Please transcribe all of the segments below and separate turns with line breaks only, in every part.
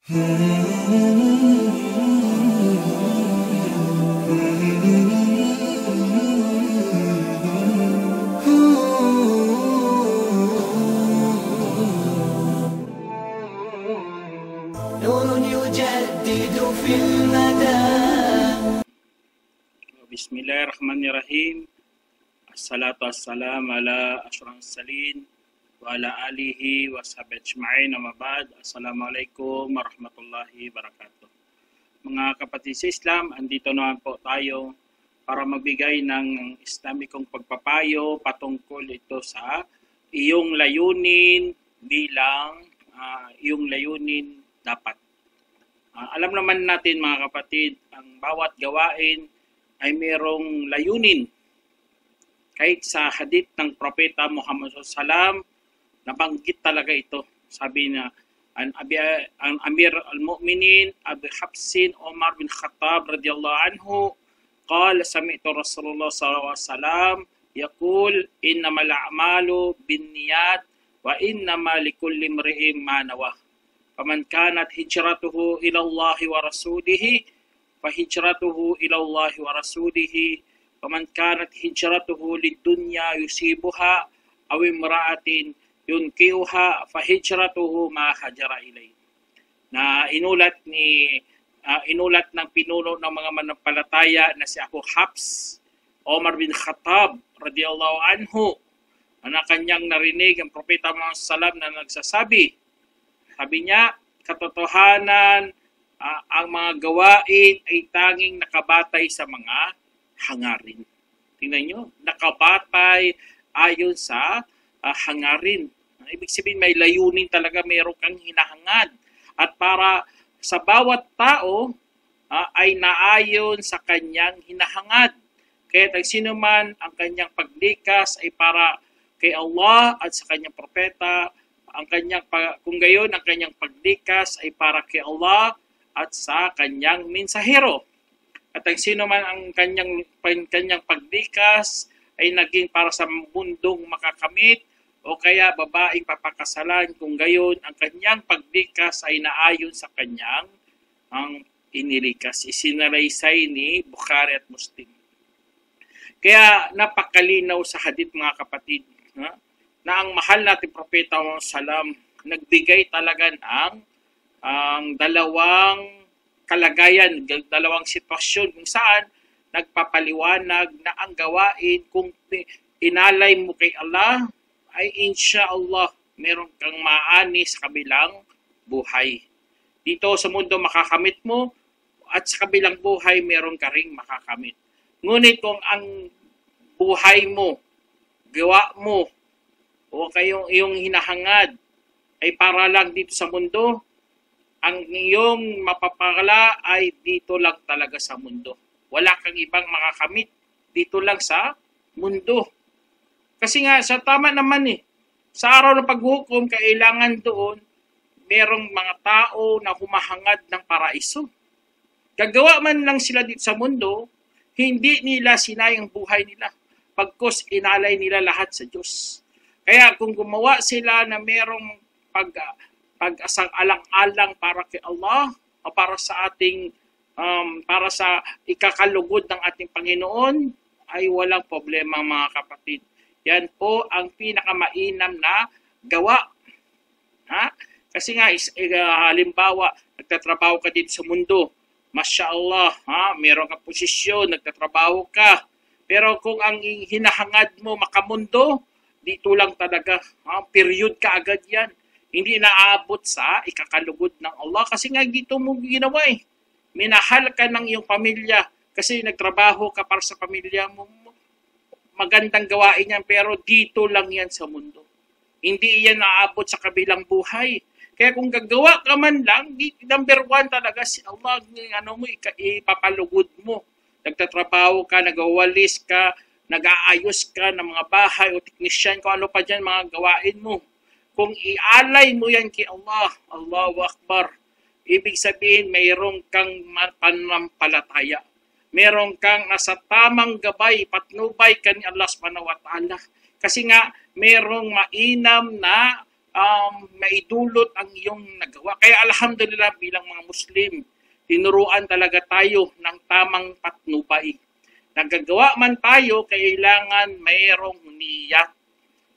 نور يجدد في المدى.
Bismillahirrahmanirrahim. Assalatu wassalam ala asyrafil mursalin wa ala alihi wa sahbihi ajma'in, amma ba'd. Assalamualaikum warahmatullahi wabarakatuh. Mga kapatid sa Islam, andito naman po tayo para magbigay ng Islamikong pagpapayo patungkol ito sa iyong layunin bilang iyong layunin dapat. Alam naman natin mga kapatid, ang bawat gawain ay mayroong layunin. Kahit sa hadith ng Propeta Muhammad SAW, nabanggit talaga ito. Sabi na, ang Amir al-Mu'minin, Abu Hafsin Umar bin Khattab radiyallahu anhu, قال سمعت رسول الله صلى الله عليه وسلم يقول إنما الأعمال بالنيات وإنما لكل امرئ ما نوى فمن كانت هجرته إلى الله ورسوله فهجرته إلى الله ورسوله ومن كانت هجرته للدنيا يصيبها أو امرأة ينكحها فهجرته ما هاجر إليه. Na inulat ng pinuno ng mga manampalataya na si Abu Hafs Umar bin Khattab radiyallahu anhu, na kanyang narinig ang Propeta Muhammad SAW na nagsasabi, sabi niya, katotohanan, ang mga gawain ay tanging nakabatay sa mga hangarin. Tingnan nyo, nakabatay ayon sa hangarin. Ibig sabihin may layunin talaga, mayroon kang hinahangad. At para sa bawat tao ay naayon sa kanyang hinahangad. Kaya sino man ang kanyang paglikas ay para kay Allah at sa kanyang propeta. Kung gayon, ang kanyang paglikas ay para kay Allah at sa kanyang mensahero. At ang sino man ang kanyang paglikas ay naging para sa mundong makakamit o kaya babaeng papakasalan, kung gayon ang kanyang paglikas ay naayon sa kanyang ang inilikas. Isinalaysay ni Bukhari at Muslim. Kaya napakalinaw sa hadith mga kapatid na ang mahal natin Propeta Muhammad SAW nagbigay talaga ng ang dalawang kalagayan, dalawang sitwasyon kung saan nagpapaliwanag na ang gawain kung inalay mo kay Allah ay insyaAllah meron kang maani sa kabilang buhay. Dito sa mundo makakamit mo at sa kabilang buhay meron ka ring makakamit. Ngunit kung ang buhay mo, gawa mo, o iyong hinahangad ay para lang dito sa mundo, ang iyong mapapakala ay dito lang talaga sa mundo. Wala kang ibang makakamit dito lang sa mundo. Kasi nga, sa tama naman sa araw ng paghukom, kailangan doon, merong mga tao na humahangad ng paraiso. Gagawa man lang sila dito sa mundo, hindi nila sinayang buhay nila. Pagkos inalay nila lahat sa Diyos. Kaya kung gumawa sila na merong pag-asang alang-alang para kay Allah o para sa ating para sa ikakalugod ng ating Panginoon, ay walang problema mga kapatid. Yan po ang pinakamainam na gawa. Kasi nga, halimbawa, nagtatrabaho ka dito sa mundo, Masya-Allah, meron kang posisyon, nagtatrabaho ka. Pero kung ang hinahangad mo makamundo, dito lang talaga, period ka agad yan. Hindi naaabot sa ikakalugod ng Allah kasi nga dito mo ginawa Minahal ka ng iyong pamilya kasi nagtrabaho ka para sa pamilya mo. Magandang gawain yan pero dito lang yan sa mundo. Hindi yan naaabot sa kabilang buhay. Kaya kung gagawa ka man lang, number one talaga si Allah, ipapalugod mo. Nagtatrabaho ka, nagawalis ka, nag-aayos ka ng mga bahay o teknisyan, kung ano pa dyan mga gawain mo. Kung ialay mo yan kay Allah, Allahu Akbar, ibig sabihin mayroong kang panampalataya. Meron kang nasa tamang gabay, patnubay ka ni Allah subhanahu wa ta'ala. Kasi nga, merong mainam na maidulot ang iyong nagawa. Kaya alhamdulillah bilang mga Muslim, tinuruan talaga tayo ng tamang patnubay. Nagagawa man tayo, kailangan mayroong niyat.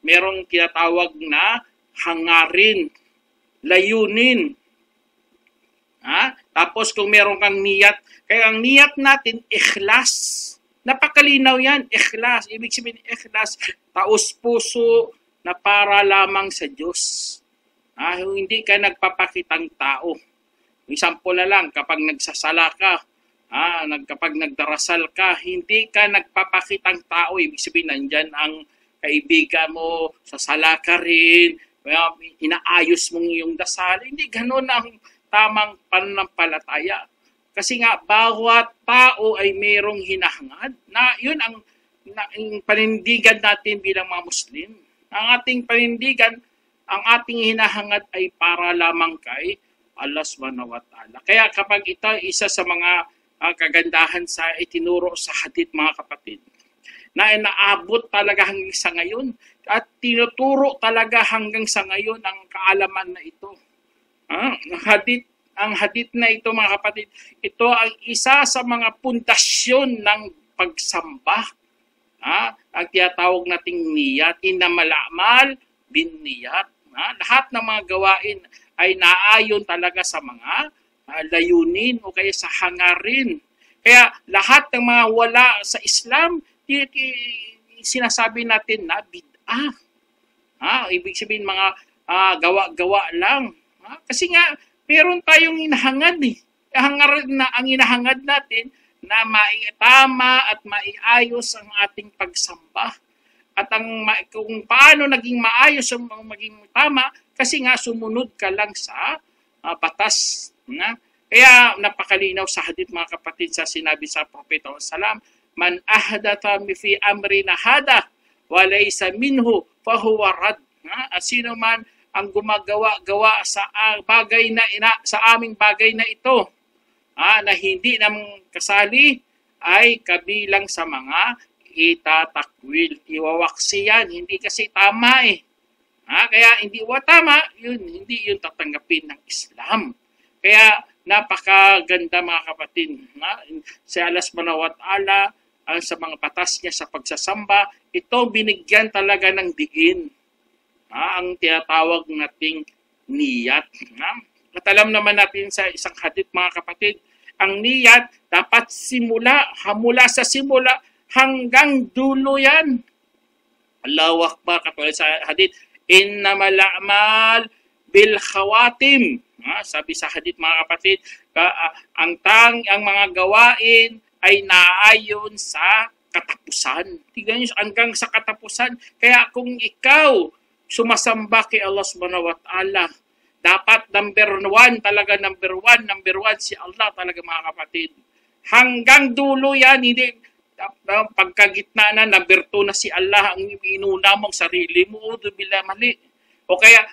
Merong tinatawag na hangarin, layunin. Tapos kung meron kang niyat, kaya ang niyat natin, ikhlas. Napakalinaw yan, ikhlas. Ibig sabihin, ikhlas, taos puso na para lamang sa Diyos. Hindi ka nagpapakitang tao. Example na lang, kapag nagsasala ka, kapag nagdarasal ka, hindi ka nagpapakitang tao. Ibig sabihin, nandyan ang kaibigan mo, sasala ka rin, inaayos mong yung dasal. Hindi ganun ang tamang pananampalataya. Kasi nga, bawat tao ay mayroong hinahangad. Yun ang panindigan natin bilang mga Muslim. Ang ating panindigan, ang ating hinahangad ay para lamang kay Allah subhanahu wa ta'ala. Kaya kapag ito isa sa mga kagandahan sa itinuro sa hadith, mga kapatid, na inaabot talaga hanggang sa ngayon at tinuturo talaga hanggang sa ngayon ang kaalaman na ito. Ang hadith na ito, mga kapatid, ito ang isa sa mga pundasyon ng pagsamba. Ang tinatawag nating niyat, innamal a'mal bin niyat. Lahat ng mga gawain ay naayon talaga sa mga layunin o kaya sa hangarin. Kaya lahat ng mga wala sa Islam, sinasabi natin na bid'ah. Ibig sabihin mga gawa-gawa lang. Kasi nga, meron tayong inahangad eh. Ang inahangad natin na maitama at maiayos ang ating pagsamba. At kung paano naging maayos ang maging tama, kasi nga sumunod ka lang sa batas. Kaya napakalinaw sa hadith, mga kapatid, sa sinabi sa Propeta Salam, man ahdatha fi amrina hada wa laysa minhu fahuwa rad. Sino man ang gumagawa-gawa sa bagay na sa aming bagay na ito, na hindi namang kasali, ay kabilang sa mga itatakwil. Iwawaksi yan. Hindi kasi tama eh. Kaya hindi tama, hindi yun tatanggapin ng Islam. Kaya napakaganda, mga kapatid. Si Allah subhanahu wa ta'ala, sa mga patas niya sa pagsasamba, ito binigyan talaga ng diin. Ang tinatawag nating niyat. At alam naman natin sa isang hadith, mga kapatid, ang niyat dapat mula sa simula hanggang dulo yan. Allahu Akbar, katulad sa hadith, innamal a'mal bil khawatim. Sabi sa hadith, mga kapatid, ang mga gawain ay naayon sa katapusan. Tignan nyo, hanggang sa katapusan. Kaya kung ikaw sumasamba kay Allah subhanahu wa ta'ala, dapat number one si Allah talaga, mga kapatid. Hanggang dulo yan, hindi pagkagitna na, number 2 na si Allah, ang inuna mong sarili mo, bila mali. O kaya,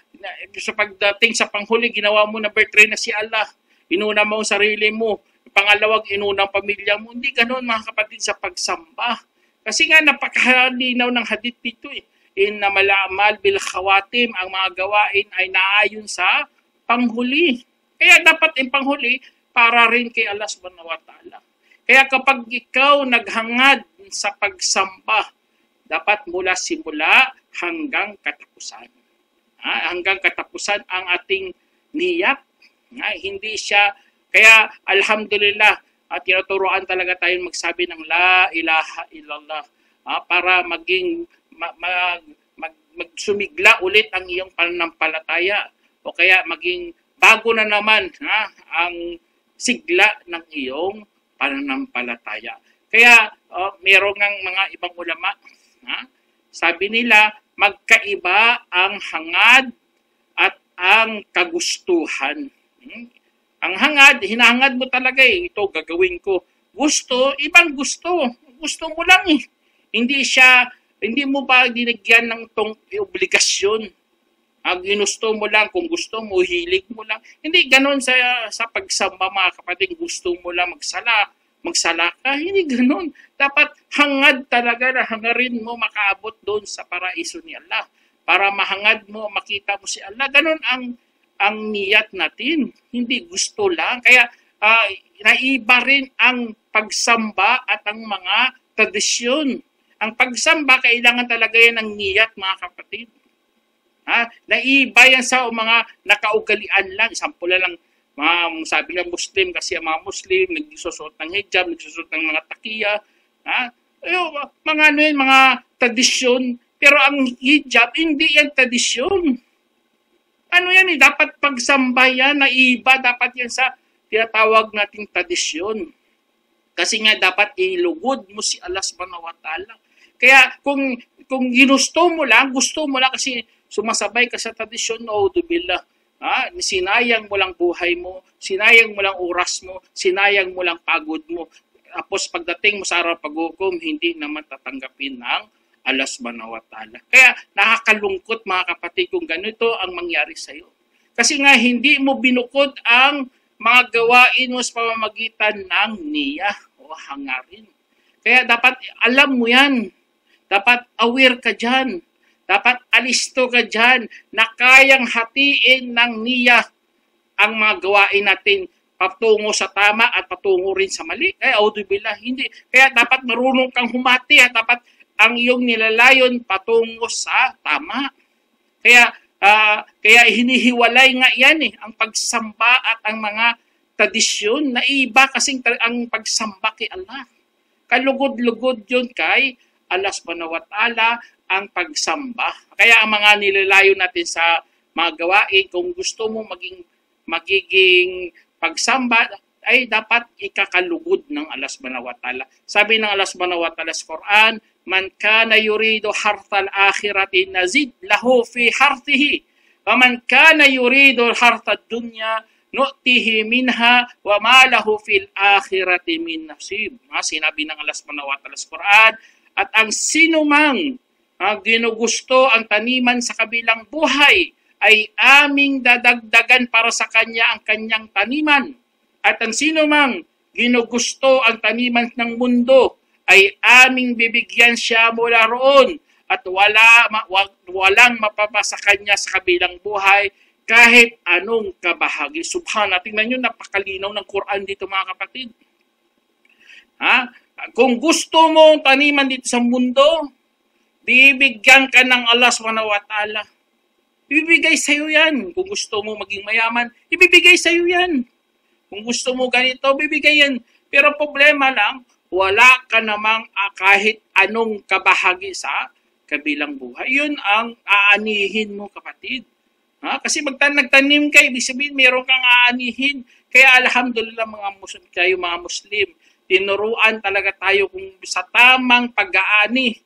sa pagdating sa panghuli, ginawa mo number 3 na si Allah, inuna mo ang sarili mo, pangalawag, inuna ang pamilya mo. Hindi ganoon, mga kapatid, sa pagsamba. Kasi nga, napakalinaw ng hadith dito eh. Innamal a'mal bil khawatim, ang mga gawain ay naayon sa panghuli. Kaya dapat yung panghuli para rin kay Allah subhanahu wa ta'ala. Kaya kapag ikaw naghangad sa pagsamba, dapat mula simula hanggang katapusan. Hanggang katapusan ang ating niyat. Hindi siya, kaya alhamdulillah, tinuturuan talaga tayong magsabi ng la ilaha illallah para maging magsumigla ulit ang iyong pananampalataya, o kaya maging bago na naman ang sigla ng iyong pananampalataya. Kaya meron ng mga ibang ulama, sabi nila, magkaiba ang hangad at ang kagustuhan. Ang hangad, hinahangad mo talaga eh, ito gagawin ko. Gusto, ibang gusto. Gusto mo lang eh. Hindi mo ba dinigyan ng obligasyon? Ginusto mo lang, kung gusto mo, hilig mo lang. Hindi ganon sa pagsamba, mga kapatid, gusto mo lang magsala ka. Hindi ganon. Dapat hangad talaga na hangarin mo makaabot doon sa paraiso ni Allah. para mahangad mo, makita mo si Allah. Ganun ang niyat natin. Hindi gusto lang. Kaya naiba rin ang pagsamba at ang mga tradisyon. Ang pagsamba, kailangan talaga yan ng niyat, mga kapatid. Naiba yan sa mga nakaugalian lang. Sample lang, sabi ng Muslim, kasi ang mga Muslim, nagsusuot ng hijab, nagsusuot ng mga takiya. Mga ano yun, mga tradisyon. Pero ang hijab, hindi yan tradisyon. Ano yan dapat pagsamba yan, naiba, dapat yan sa tinatawag nating tradisyon. Kasi nga dapat ilugod mo si Allah subhanahu wa ta'ala. Kaya kung ginusto mo lang kasi sumasabay ka sa tradisyon, billah. Sinayang mo lang buhay mo, sinayang mo lang oras mo, sinayang mo lang pagod mo. Tapos pagdating mo sa araw pag-hukom, hindi naman tatanggapin ng Allah subhanahu wa ta'ala. Kaya nakakalungkot, mga kapatid, kung ganito ang mangyari sa iyo. Kasi nga hindi mo binukod ang mga gawain mo sa pamamagitan ng niya o hangarin. Kaya dapat alam mo yan. Dapat aware ka dyan. Dapat alisto ka dyan na kayang hatiin ng niya ang mga gawain natin patungo sa tama at patungo rin sa mali. Billah, hindi. Kaya dapat marunong kang humati at dapat ang iyong nilalayon patungo sa tama. Kaya hinihiwalay nga yan ang pagsamba at ang mga tradisyon na iba kasing ang pagsamba kay Allah. Kalugod-lugod yun kay Allah subhanahu wa ta'ala ang pagsamba. Kaya ang mga nilalayo natin sa mga gawain, kung gusto mo magiging pagsamba, ay dapat ikakalugod ng Allah subhanahu wa ta'ala. Sabi ng Allah subhanahu wa ta'ala sa Quran, man kana yuridu harthal akhirati nazid lahu fi harthihi wa man kana yuridu harthad dunya nu'tihi minha wa ma lahu fil akhirati min nasib. Sinabi ng Allah subhanahu wa ta'ala sa Quran, at ang sinumang ginugusto ang taniman sa kabilang buhay ay aming dadagdagan para sa kanya ang kanyang taniman. At ang sinumang ginugusto ang taniman ng mundo ay aming bibigyan siya mula roon at walang mapapasa kanya sa kabilang buhay kahit anong kabahagi. Subhana, tingnan nyo, napakalinaw ng Quran dito, mga kapatid. Kung gusto mo ang taniman dito sa mundo, bibigyan ka ng Allah subhanahu wa ta'ala. Ibibigay sa iyo yan. Kung gusto mo maging mayaman, ibibigay sa iyo yan. Kung gusto mo ganito, bibigay yan. Pero problema lang, wala ka namang kahit anong kabahagi sa kabilang buhay. Yun ang aanihin mo, kapatid. Kasi nagtanim ka, ibig sabihin, meron kang aanihin. Kaya alhamdulillah, mga Muslim, tinuruan talaga tayo kung sa tamang pag-aani.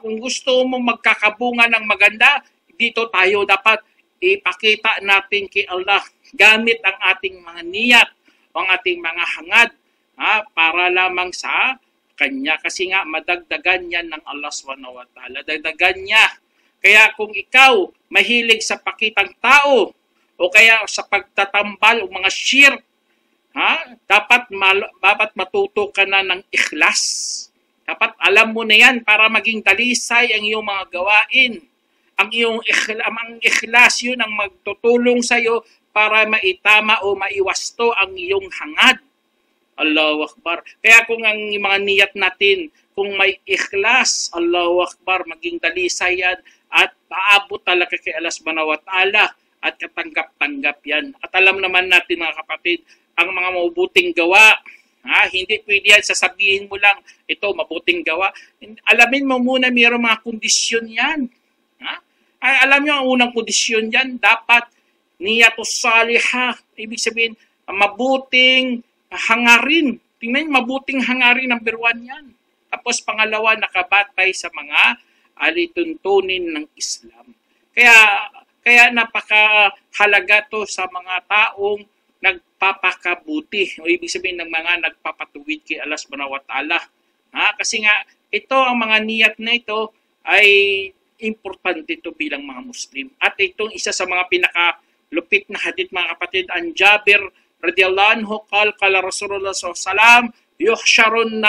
Kung gusto mo magkakabunga ng maganda, dito tayo dapat ipakita natin kay Allah gamit ang ating mga niyat, ang ating mga hangad, para lamang sa Kanya. Kasi nga, madagdagan yan ng Allah subhanahu wa ta'ala. Dagdagan niya. Kaya kung ikaw mahilig sa pakitang tao o kaya sa pagtatambal o mga shirk, dapat matuto ka na ng ikhlas. Dapat alam mo na yan para maging talisay ang iyong mga gawain. Ang ikhlas yun ang magtutulong sa iyo para maitama o maiwasto ang iyong hangad. Allahu Akbar. Kaya kung ang mga niyat natin, kung may ikhlas, Allahu Akbar, maging talisay yan at paabot talaga kay Allah subhanahu wa ta'ala at katanggap-tanggap yan. At alam naman natin, mga kapatid, ang mga mabuting gawa, hindi pwede yan, sasabihin mo lang, ito, mabuting gawa. Alamin mo muna, mayroong mga kondisyon yan. Alam nyo, ang unang kondisyon yan, dapat niyatus salihah. Ibig sabihin, mabuting hangarin. Tingnan, mabuting hangarin, number 1 yan. Tapos pangalawa, nakabatay sa mga alituntunin ng Islam. Kaya napakahalaga to sa mga taong nagpapakabuti. O ibig sabihin ng mga nagpapatuwid kay Allah subhanahu wa ta'ala. Kasi nga, ito, ang mga niyat na ito ay importante ito bilang mga Muslim. At itong isa sa mga pinakalupit na hadith, mga kapatid, ang Jabir radiyallahu anhu, qala Rasulullah SAW, yuhsharun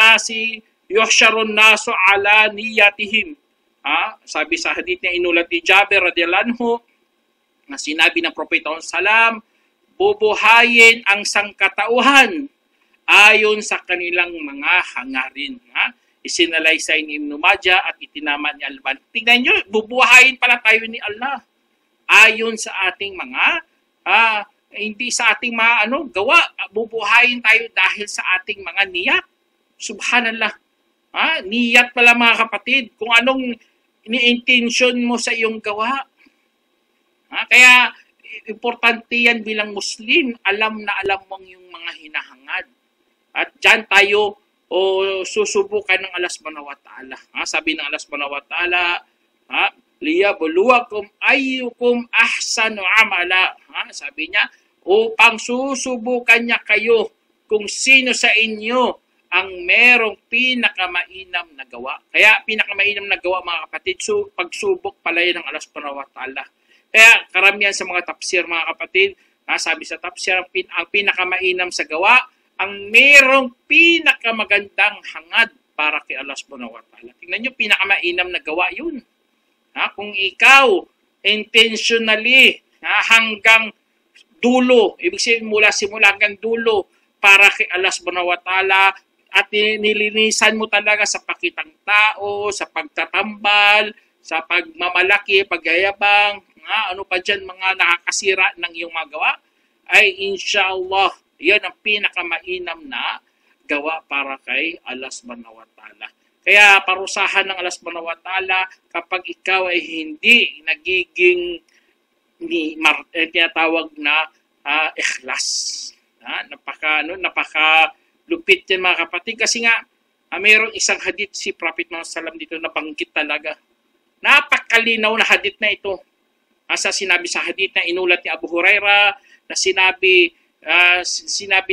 nasu ala niyatihim. Sabi sa hadith na inulat ni Jabir radhiyallahu anhu, na sinabi ng Propeta salam, bubuhayin ang sangkatauhan ayon sa kanilang mga hangarin. Isinalaysay ni Ibn Majah at itinama ni Al-Albani. Tingnan nyo, bubuhayin pala tayo ni Allah ayon sa ating mga hindi sa ating mga gawa. Bubuhayin tayo dahil sa ating mga niyat. Subhanallah. Niyat pala mga kapatid, kung anong ni-intention mo sa iyong gawa. Kaya importante yan bilang Muslim, alam na alam mong yung mga hinahangad. At dyan tayo susubukan ng Allah subhanahu wa ta'ala. Sabi ng Allah subhanahu wa ta'ala, liyabluwakum ayyukum ahsanu amala. Sabi niya, upang susubukan niya kayo kung sino sa inyo ang merong pinakamainam na gawa. Kaya pinakamainam na gawa mga kapatid, pagsubok pala yun ng Allah subhanahu wa ta'ala. Kaya karamihan sa mga tafsir mga kapatid, sabi sa tafsir, ang pinakamainam sa gawa, ang merong pinakamagandang hangad para kay Allah subhanahu wa ta'ala. Tingnan nyo, pinakamainam na gawa yun. Kung ikaw intentionally hanggang dulo, ibig sabihin mula simula hanggang dulo para kay Allah subhanahu wa ta'ala, at nilinisan mo talaga sa pakitang tao, sa pagtatambal, sa pagmamalaki, pagyayabang, ano pa dyan mga nakakasira ng iyong mga gawa, ay inshallah, yan ang pinakamainam na gawa para kay Allah subhanahu wa ta'ala. Kaya parusahan ng Allah subhanahu wa ta'ala kapag ikaw ay hindi nagiging tinatawag na ikhlas. Napaka lupit yan mga kapatid. Kasi nga, mayroong isang hadith si Prophet Muhammad sallam dito na banggit talaga. Napakalinaw na hadith na ito. Sa sinabi sa hadith na inulat ni Abu Huraira na sinabi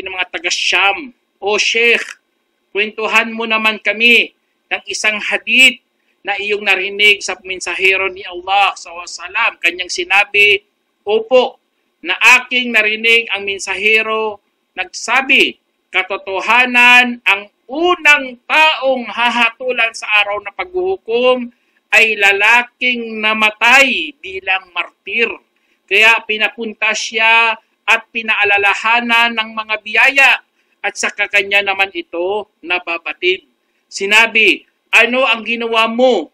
ng mga taga-Syam, O Sheikh, kwentuhan mo naman kami ng isang hadith na iyong narinig sa mensahero ni Allah SAW. Kanyang sinabi, opo, na aking narinig ang mensahero nagsabi, katotohanan ang unang taong hahatulan sa araw na paghuhukom ay lalaking namatay bilang martir. Kaya pinapunta siya at pinaalalahanan ng mga biyaya at sa kanya naman ito nababatid. Sinabi, ano ang ginawa mo?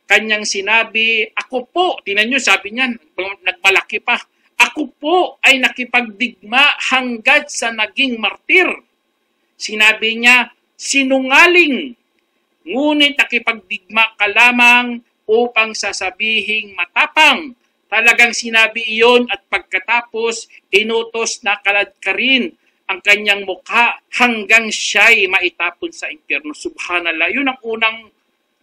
Kanyang sinabi, ako po, tinan nyo, sabi niya, nagmalaki pa, ako po ay nakipagdigma hanggat sa naging martir. Sinabi niya, sinungaling, ngunit nakipagdigma ka lamang upang sasabihing matapang. Talagang sinabi iyon at pagkatapos inutos na kaladkarin ang kanyang mukha hanggang siya'y maitapon sa impyerno. Subhanallah. Yun ang unang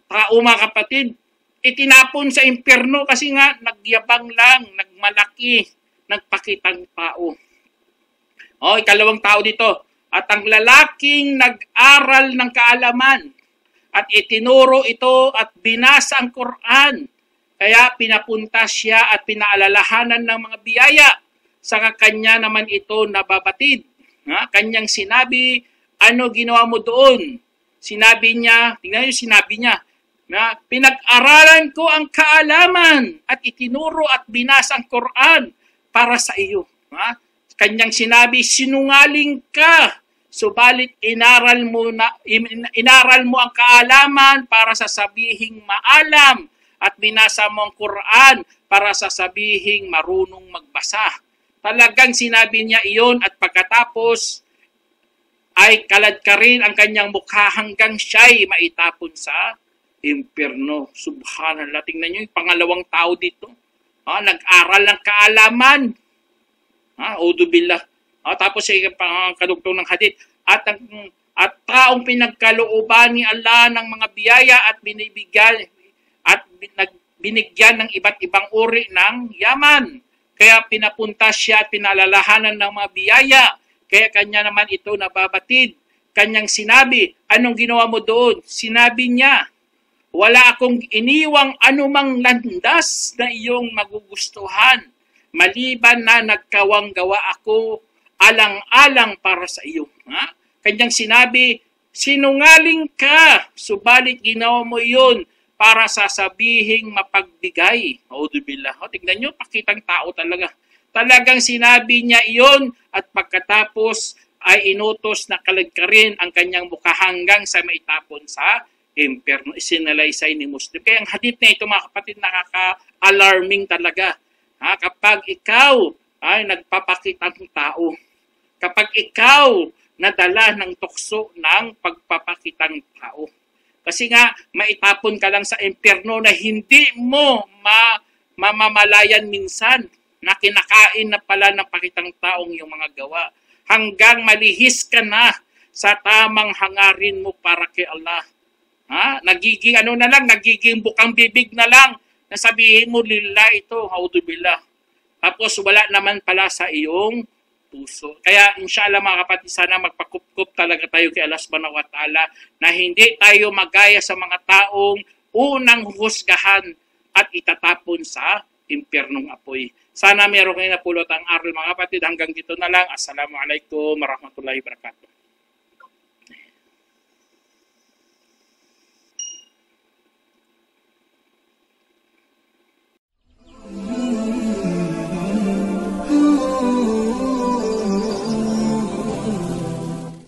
tao mga kapatid. Itinapon sa impyerno kasi nga nagyabang lang, nagmalaki, nagpakitang tao. Ikalawang tao dito. At ang lalaking nag-aral ng kaalaman at itinuro ito at binasa ang Quran. Kaya pinapunta siya at pinaalalahanan ng mga biyaya. Sa kanya naman ito nababatid. Kanyang sinabi, ano ginawa mo doon? Sinabi niya, tingnan niyo sinabi niya, na pinag-aralan ko ang kaalaman at itinuro at binasa ang Quran para sa iyo. Kanyang sinabi, sinungaling ka. Subalit inaral mo ang kaalaman para sasabihing maalam at binasa mo ang Quran para sasabihing marunong magbasa. Talagang sinabi niya iyon at pagkatapos ay kaladkarin ang kanyang mukha hanggang siya'y maitapon sa impyerno. Subhanallah. Tingnan niyo yung pangalawang tao dito. Nag-aral ng kaalaman. Udubillah. Tapos ay kadugtong ng hadith. At taong pinagkalooban ni Allah ng mga biyaya at binigyan ng iba't ibang uri ng yaman. Kaya pinapunta siya at pinalalahanan ng mga biyaya. Kaya kanya naman ito nababatid. Kanyang sinabi, anong ginawa mo doon? Sinabi niya, wala akong iniwang anumang landas na iyong magugustuhan. Maliban na nagkawang gawa ako alang-alang para sa iyo. Kanyang sinabi, sinungaling ka, subalit ginawa mo iyon para sasabihing mapagbigay. Auzubillah. O, tingnan nyo, pakitang tao talaga. Talagang sinabi niya iyon at pagkatapos ay inutos na kalagkarin ang kanyang mukha hanggang sa maitapon sa impyerno. Isinalaysay ni Muslim. Kaya ang hadith na ito, mga kapatid, nakaka-alarming talaga. Kapag ikaw ay nagpapakitang tao, kapag ikaw nadala ng tukso ng pagpapakitang tao, kasi nga, maitapon ka lang sa impyerno na hindi mo mamamalayan minsan na kinakain na pala ng pakitang taong yung mga gawa. Hanggang malihis ka na sa tamang hangarin mo para kay Allah. Nagiging nagiging bukang bibig na lang na sabihin mo, lillah ito, auzubillah. Tapos wala naman pala sa iyong puso. Kaya inshallah mga kapatid, sana magpakup-kup talaga tayo kay Allah subhanahu wa ta'ala na hindi tayo magaya sa mga taong unang husgahan at itatapon sa impyernong apoy. Sana meron kayo napulot ang aral mga kapatid. Hanggang dito na lang. Assalamualaikum warahmatullahi wabarakatuh.